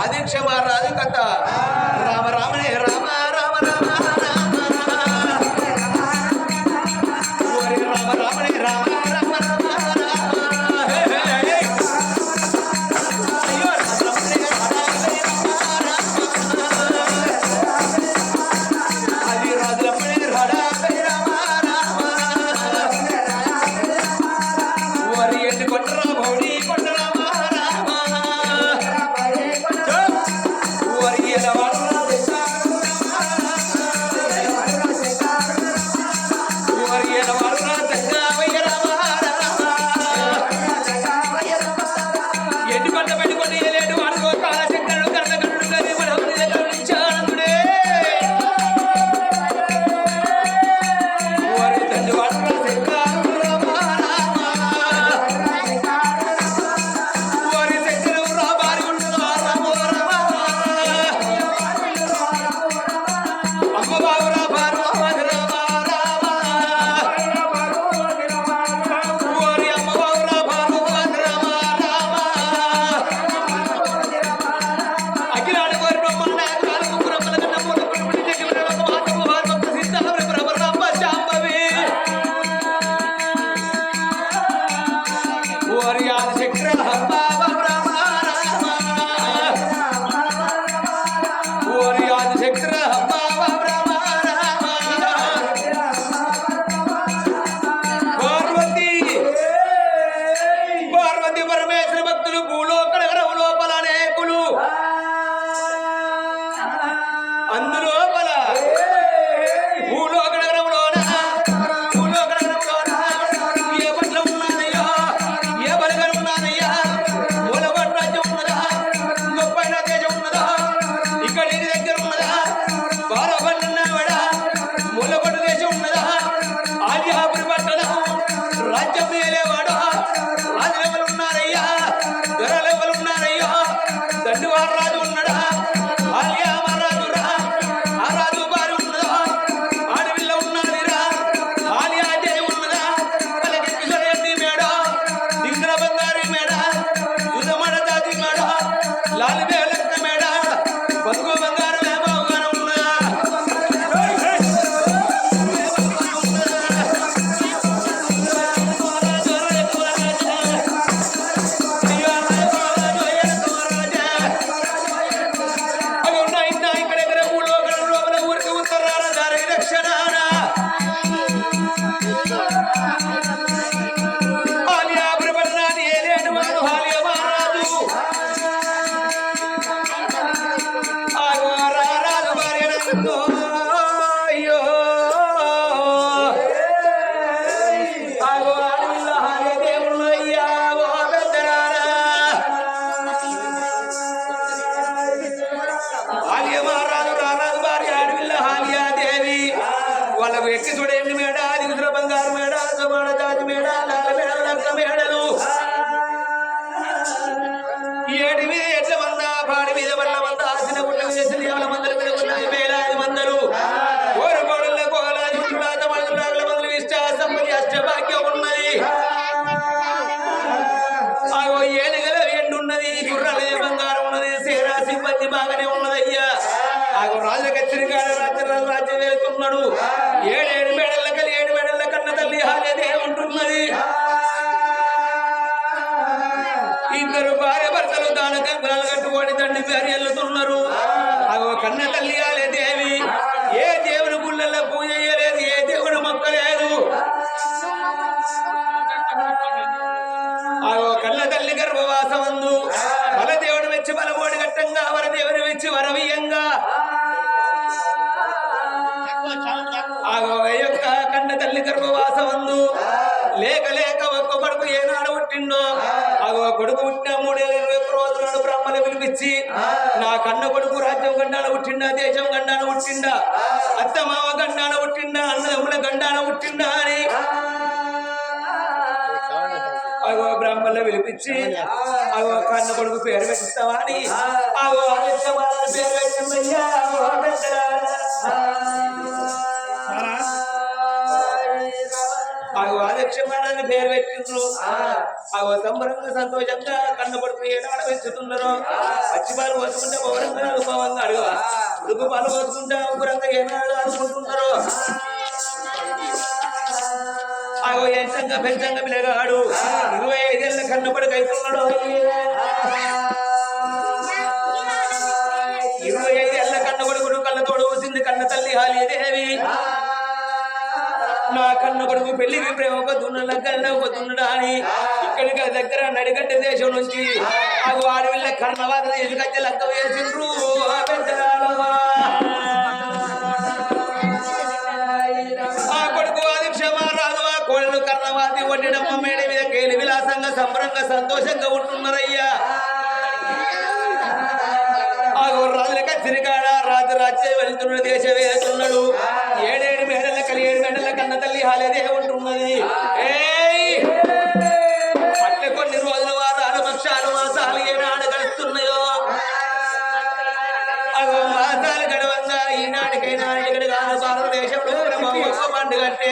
అదీక్ష మహారాజు కథ రామ రామనే రామ రామ రామ రామ రామ రామనే రామ రామ రామ రాజ్యం వెళ్తున్నాడు. 7 మేడల కలి 7 మేడల కన్న తల్లి హాలేదే ఉంటున్నది. ఇద్దరు భార్య భర్తలు దాన కంకణాలు కట్టుకొని తండ్రి పేరు వెళ్తున్నారు. అగో కన్న తల్లి హాలేదేవి ఏ దేవుని గుళ్ళల్లో పూజ చేయలేదు, ఏ దేవుని మొక్కలేదు. అగో కన్న తల్లి గర్భవాసమందు బలదేవుడు మెచ్చి బలమోడి ఘట్టంగా వరదేవుని మెచ్చి వరవీయంగా యొక్క కన్న తల్లి గర్భవాసమందు లేక లేక ఒక్క కొడుకు ఏనాడు పుట్టిండో అగో కొడుకు పుట్టిన 321 రోజులను బ్రహ్మను పిలిపించి నా కన్న కొడుకు రాజ్యం గండాన పుట్టిండా, దేశం గండాన పుట్టిండా, అత్తమామ గండాన పుట్టిండా, అన్నదమ్ముల గండాన పుట్టిండా అని అగో బ్రాహ్మణులు పిలిపించి అగో కన్న కొడుకు పేరు పెట్టిస్తావా అని అగో పేరు పెట్టిందయ్యా. అగో అధ్యక్షమానని పేరు పెట్టిండ్రు అగో సంబరంగా సంతోషంగా కన్న పడుకుని ఏనాడు పెంచుతున్నారు పచ్చిపాలు పోసుకుంటే పౌరంగా అనుభవంగా అడుగు ఉడుకు పాలు పోసుకుంటే ఉపరంగా ఏనాడు అనుకుంటున్నారు అగో ఎంచంగా పెంచంగా పిల్లగాడు 25 ఏళ్ళ కన్న పడుకు అవుతున్నాడు 25 ఏళ్ళ కన్న కొడుకుడు కళ్ళతోడు ఊసింది కన్న తల్లి హాలీదేవి నా కన్న కొడుకు పెళ్లికి ప్రేమ పొద్దున్నడా అని ఇక్కడికి దగ్గర నడిగడ్డ దేశం నుంచి అగు అడవిల్ల కన్నవాత తీసుకొచ్చి లెక్క వేసిండ్రు ఆ కొడుకు అది క్షమారాదు ఆ కోళ్ళు కన్నవాతి వడ్డీడమ్మ మేడ మీద కేలి విలాసంగా సంబరంగా సంతోషంగా ఉంటున్నారయ్యా ఆ రాజుల కచ్చిరికాడ రాజు రాజ్యం వెళ్తున్నాడు దేశం వెళ్తున్నాడు 7 మేడల కలి 7 మేడల కన్న తల్లి హాలేదే ఉంటున్నది అట్లే కొన్ని రోజుల వారాలు పక్షాలు మాసాలు ఏనాడు గడుస్తున్నాయో అగో మాసాలు గడవంగా ఈనాటికైనా ఇక్కడ కాదు భారతదేశంలో గొప్ప పండుగ అంటే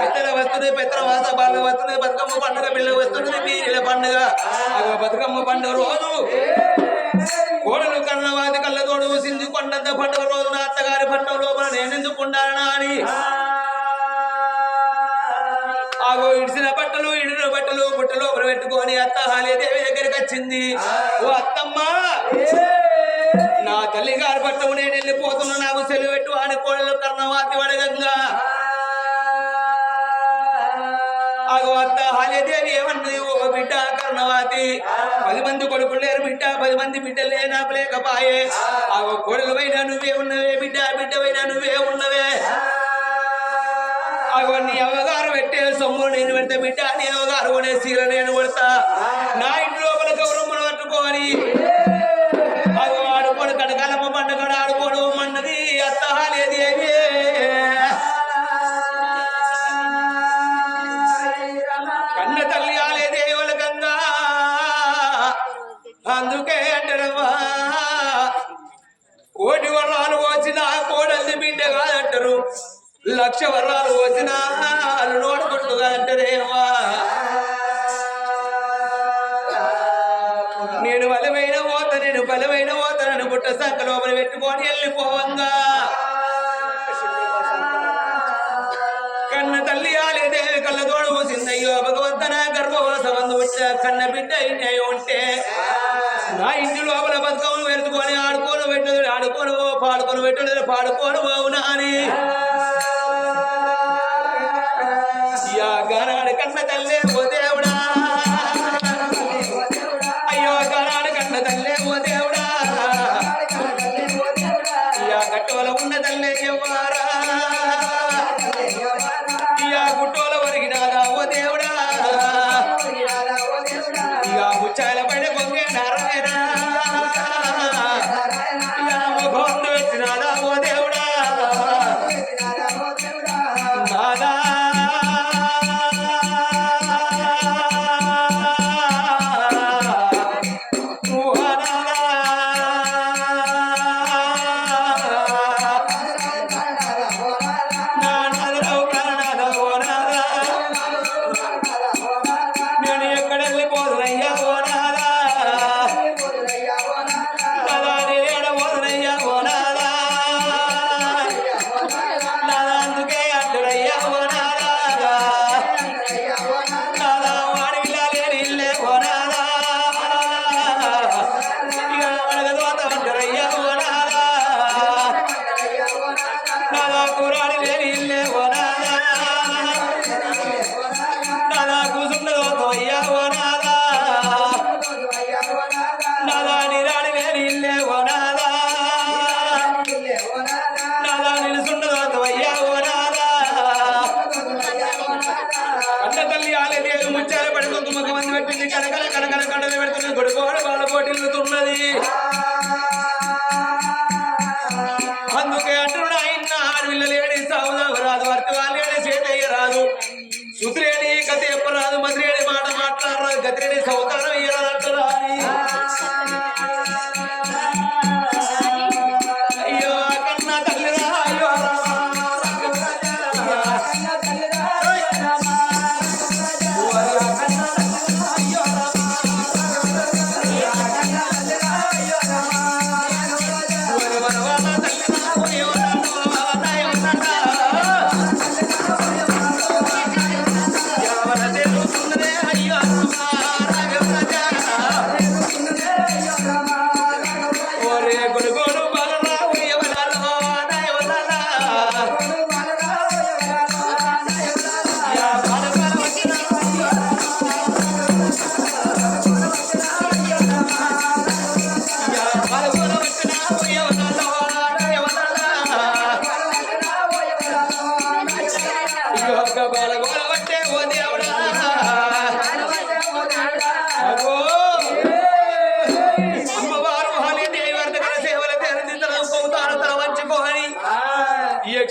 పెద్దల వస్తుంది పెద్దల వాస బాలు వస్తుంది బతుకమ్మ పండుగ పిల్లలు వస్తున్నది పీరిల పండుగ అగో బతుకమ్మ పండుగ రోజు కోడలు కన్నవాది కళ్ళతోడు సింధు కొండంత పండుగ రోజున అత్తగారి పట్టం లోపల నేనెందుకు ఉండాలనా అని ఆగో ఇడిసిన బట్టలు ఇడిన బట్టలు బుట్ట లోపల పెట్టుకొని అత్త హాలేదేవి దగ్గరికి వచ్చింది ఓ అత్తమ్మ నా తల్లి గారి పట్టము నేను వెళ్ళిపోతున్నా నాకు సెలవు పెట్టు అని కోడలు కన్నవాతి వడగంగా ఆగో అత్త హాలేదేవి ఏమన్నది ఓ బిడ్డ కర్ణవాతి 10 మంది కొడుకులు లేరు బిడ్డ 10 మంది బిడ్డలే నాకు లేకపాయే ఆగో కోడలు వైనా నువ్వే ఉన్నవే బిడ్డ బిడ్డవైనా నువ్వే ఉన్నవే ఆగో నీ అవగారు పెట్టే సొమ్ము నేను పెడితే బిడ్డ నీ అవగారు కొనే సీర నేను కొడతా నా ఇంటి లోపల గౌరమ్మను పట్టుకోని ఆగో ఆడుకోడు కనకాలమ్మ పండుగ ఆడుకోడు మన్నది అత్త హాలేదేవి కన్న తల్లి హాలేదేవి వలకంగా అందుకే అంటారమ్మా కోటి వరాలు వచ్చిన కోడల్ని బిడ్డ కాదంటారు 1,00,000 వరాలు వచ్చిన వాళ్ళు నోడుకుంటు కాదంటారేమా నేను బలమైన పోతానని బుట్ట సంఖ లోపల పెట్టుకొని వెళ్ళిపోవంగా కన్న తల్లి ఆలేదేవి కళ్ళతోడు ఊసిందయ్యో భగవంతన గర్భవాసమందు వచ్చా కన్న బిడ్డ అయినా ఉంటే నా ఇంటి లోపల బతుకములు పెట్టుకొని ఆడుకోను పెట్టదు ఆడుకోను పాడుకొని పెట్టదు పాడుకోను బావునా అని గానాడు కన్న తల్లే ఓ దేవుడా అయ్యో గానాడు కన్న తల్లే ఓ దేవుడా గట్టోల ఉన్న తల్లే ఎవ్వారా గుట్టోల వరిగినాదా ఓ దేవుడా ముచ్చాల పైన పొంగే నారాయణ ముఖంలో పెట్టినాదా ఓ దేవుడా నాదా కనకల కనకల కండలు పెడుతున్నది గొడుకోడు వాళ్ళ పోటీల్లుతున్నది అందుకే అంటున్నాడు ఆయన ఆడవిల్ల లేని సాగుదావరాదు వర్తి వాళ్ళేని చేతయ్య రాదు సుతిరేని గతి చెప్పరాదు మధురేని మాట మాట్లాడరాదు గతిరేని సౌతారం ఇయ్యరాదంటారా అయ్యో కన్నా తల్లిరా అయ్యో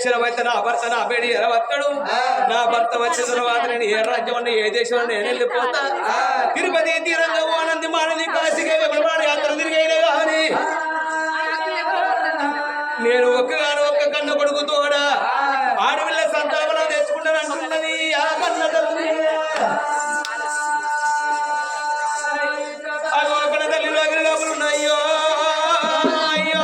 క్షణమైతే నా భర్త నా బేడి ఎరవత్తడు నా భర్త వచ్చిన తర్వాత నేను ఏ రాజ్యం ఏ దేశంలో నేను వెళ్ళిపోతా తిరుపతి తీరంగా ఆనంది మానది కాశీగా యాత్ర తిరిగైనా కానీ నేను ఒక్కగాను ఒక్క కన్న కొడుకు తోడా ఆడపిల్ల సంతాపన తెచ్చుకుంటాను అంటున్నది ఆ కన్న తల్లి అగోకన తల్లి లోపల ఉన్నాయ్యో అయ్యో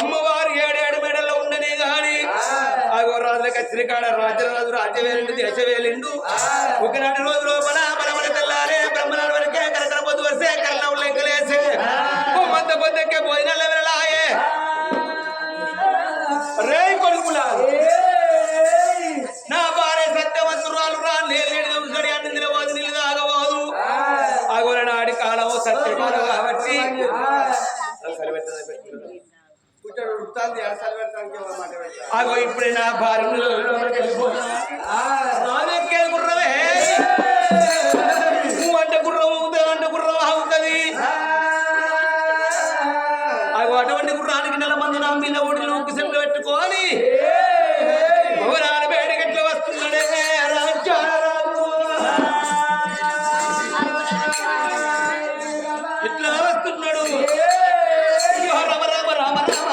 అమ్మవారు 7 మెడల్లో ఉండని గాని అగో రాజులకు వచ్చిన కాడ రాజరాజు రాజ్యవేలిండు దేశవేలిండు ఒకనాటి రోజు లోపల మన తెల్లారే బ్రహ్మనాడు వరకే కరకర పొద్దు వస్తే కరణం లెక్కలేసే మంత పొద్దెక్కే భోజనాలు ఎవరలాయే రే కొడుకులా నా భార్య సత్యవంతురాలు రా నేను అన్ని నిలబోదు నీళ్ళు తాగబోదు అగోల నాడి కాలం సత్యకాలం కాబట్టి అగో ఇప్పుడే నా భార్య గుర్రమే అంటే గుర్రం అవుతుంది అంటే గుర్రం అవుతుంది అగో అటువంటి గుర్రానికి 4 మంది నా మీద ఒడిలో సెట్లు పెట్టుకొని బేడిగట్లు వస్తున్నాడే ఇట్లా వస్తున్నాడు రామ రామ రామ రామ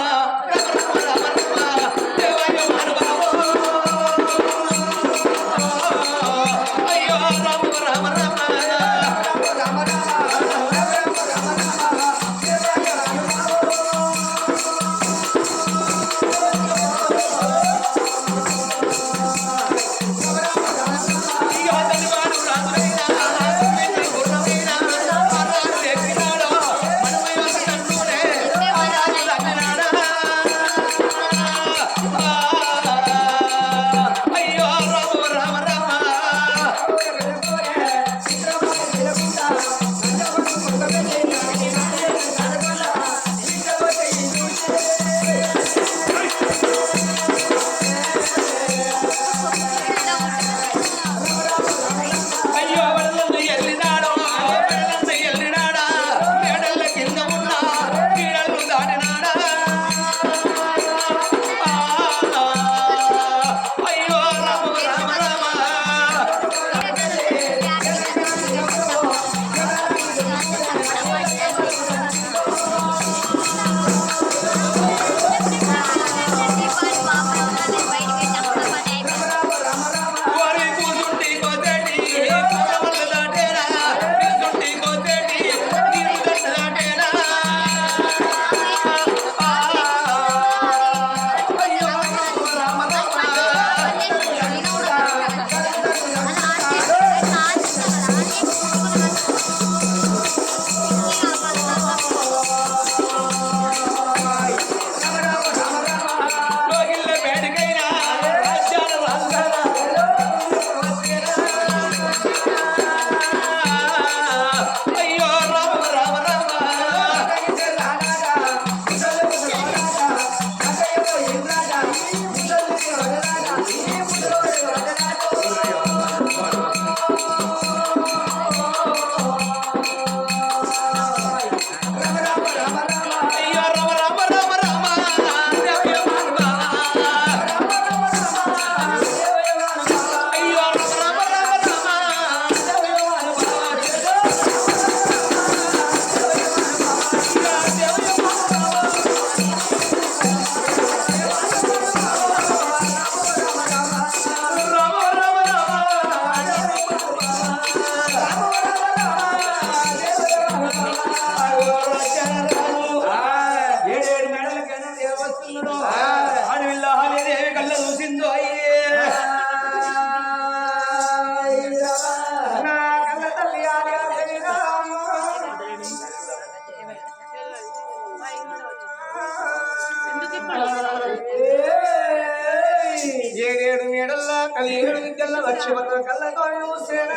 కలియుడు విద్యల లక్ష్మణ కళ్ళతో చూసేన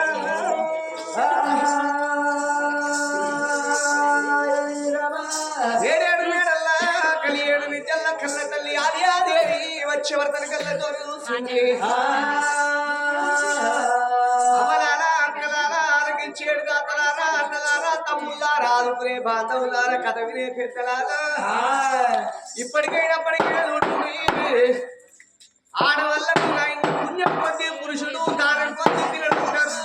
ఏడేడు మేడల్ల కలియుడు విద్యల కళ్ళ తల్లి ఆర్యాదేవి వచ్చే వర్తన కళ్ళతో చూసింది అమలారా అక్కలారా ఆరగించేడు తాతలారా అన్నలారా తమ్ముళ్ళారా ఆదుకునే బాంధవులారా కథ వినే పెద్దలారా ఇప్పటికైనప్పటికైనా ఆడవాళ్ళకు పుణ్యం కొద్ది పురుషుడు దానం కొద్ది పిల్లలు ఉంటారు.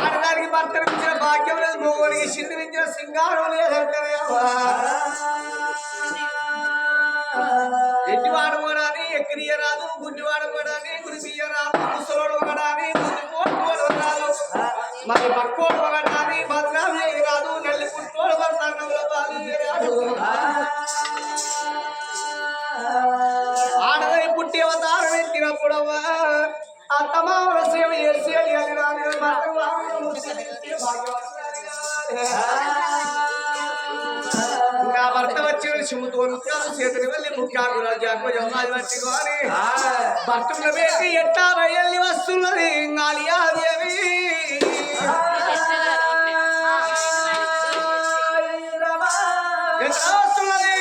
ఆడదానికి భర్తను ఇచ్చిన భాగ్యం లేదు, మగవానికి శివుడు ఇచ్చిన సింగారం లేదంటారు. ఎట్టి వాడమోడాని ఎక్కడియ రాదు, గుడ్డి వాడమోడాని గురిపియ రాదు, ముసలోడు ఒకడాని గుడ్డి పోటు రాదు, మరి పక్కోడు ఒకడాని భద్రాలు రాదు, నెల్లి పుట్టోడు భర్తలో బాలు రాదు. ఆడదై పుట్టి అవతారం ఎత్తినప్పుడవ్వా అత్తమామల సేవ చేసేది అని రాని నా భర్త వచ్చి శివుతో నృత్యాలు చేతులు వెళ్ళి ముఖ్యాలు రాజ్యాలు జమ్మాది పట్టుకోని భర్తల వేసి ఎట్టా బయల్లి వస్తున్నది గాలియాదేవి. ఎట్లా వస్తున్నది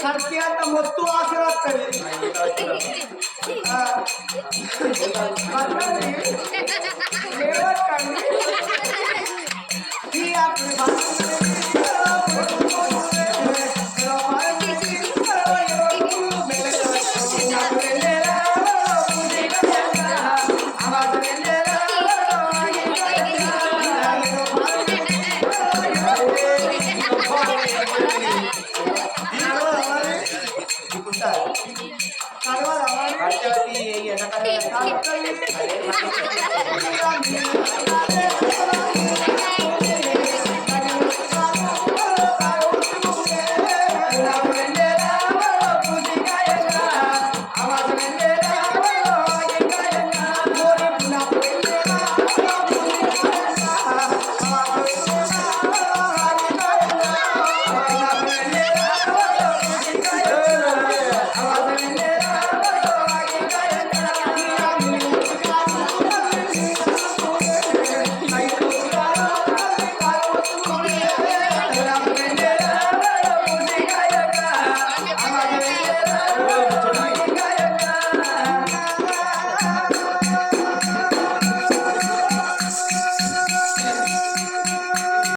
సత్యంత మొత్తు ఆశ వస్తుంది. Thank you.